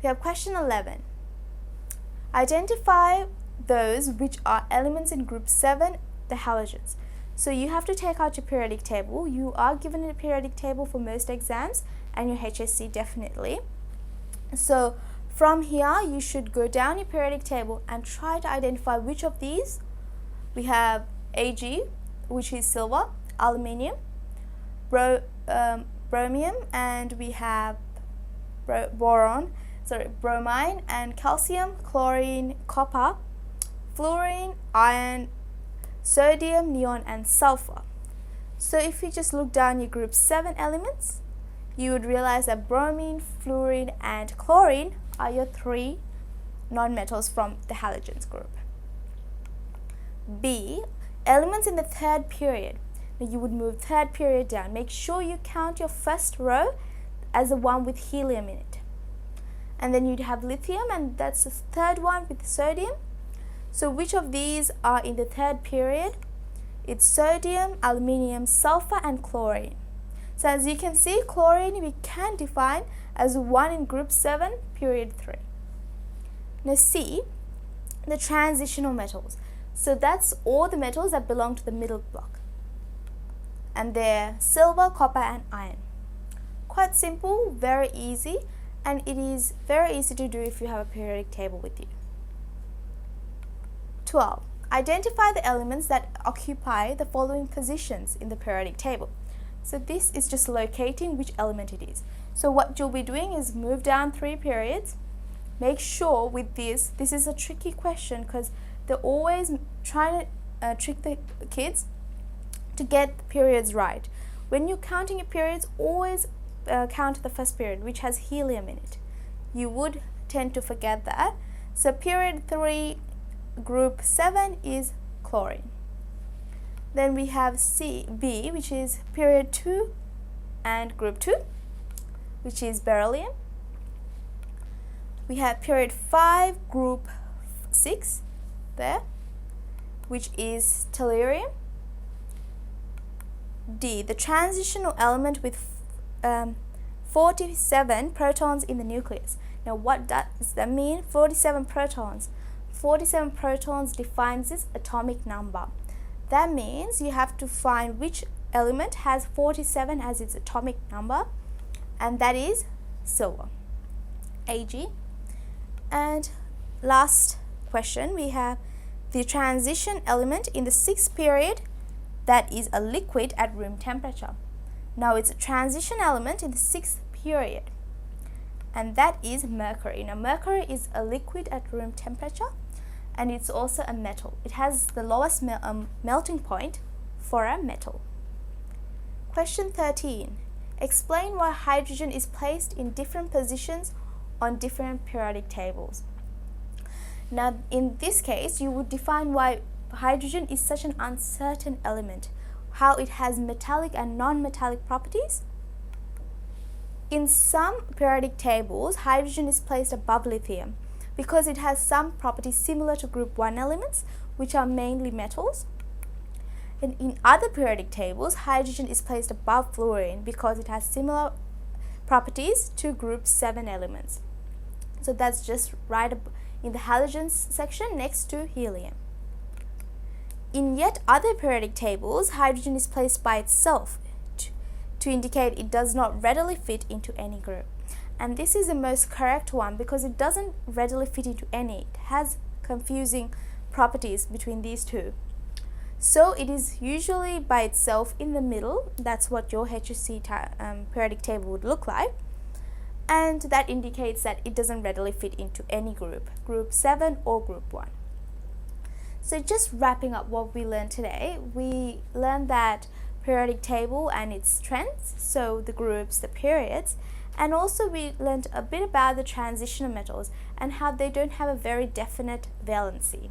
We have question 11. Identify those which are elements in group 7, the halogens. So you have to take out your periodic table. You are given a periodic table for most exams and your HSC definitely. So from here you should go down your periodic table and try to identify which of these. We have Ag, which is silver, aluminium, bromium, and we have bromine and calcium, chlorine, copper, fluorine, iron, sodium, neon, and sulfur. So if you just look down your group 7 elements, you would realize that bromine, fluorine, and chlorine are your 3 nonmetals from the halogens group. B, elements in the third period. Now you would move third period down. Make sure you count your first row as the one with helium in it. And then you'd have lithium, and that's the third one with sodium. So which of these are in the third period? It's sodium, aluminium, sulfur, and chlorine. So as you can see, chlorine we can define as 1 in group 7, period 3. Now C, the transitional metals. So that's all the metals that belong to the middle block. And they're silver, copper, and iron. Quite simple, very easy, and it is very easy to do if you have a periodic table with you. 12. Identify the elements that occupy the following positions in the periodic table. So this is just locating which element it is. So what you'll be doing is move down 3 periods. Make sure with this is a tricky question because they're always trying to trick the kids to get the periods right. When you're counting your periods, always count the first period, which has helium in it. You would tend to forget that. So period 3, group 7 is chlorine. Then we have B, which is period 2 and group 2, which is beryllium. We have period 5, group 6 there, which is tellurium. D, the transitional element with 47 protons in the nucleus. Now what does that mean? 47 protons. 47 protons defines its atomic number. That means you have to find which element has 47 as its atomic number, and that is silver, Ag. And last question, we have the transition element in the 6th period that is a liquid at room temperature. Now it's a transition element in the 6th period, and that is mercury. Now mercury is a liquid at room temperature, and it's also a metal. It has the lowest melting point for a metal. Question 13. Explain why hydrogen is placed in different positions on different periodic tables. Now in this case, you would define why hydrogen is such an uncertain element, how it has metallic and non-metallic properties. In some periodic tables, hydrogen is placed above lithium because it has some properties similar to group 1 elements, which are mainly metals. And in other periodic tables, hydrogen is placed above fluorine because it has similar properties to group 7 elements. So that's just right in the halogens section next to helium. In yet other periodic tables, hydrogen is placed by itself to indicate it does not readily fit into any group. And this is the most correct one because it doesn't readily fit into any. It has confusing properties between these two. So it is usually by itself in the middle. That's what your HSC periodic table would look like. And that indicates that it doesn't readily fit into any group, group 7 or group 1. So just wrapping up what we learned today, we learned that periodic table and its strengths, so the groups, the periods, and also we learned a bit about the transitional metals and how they don't have a very definite valency.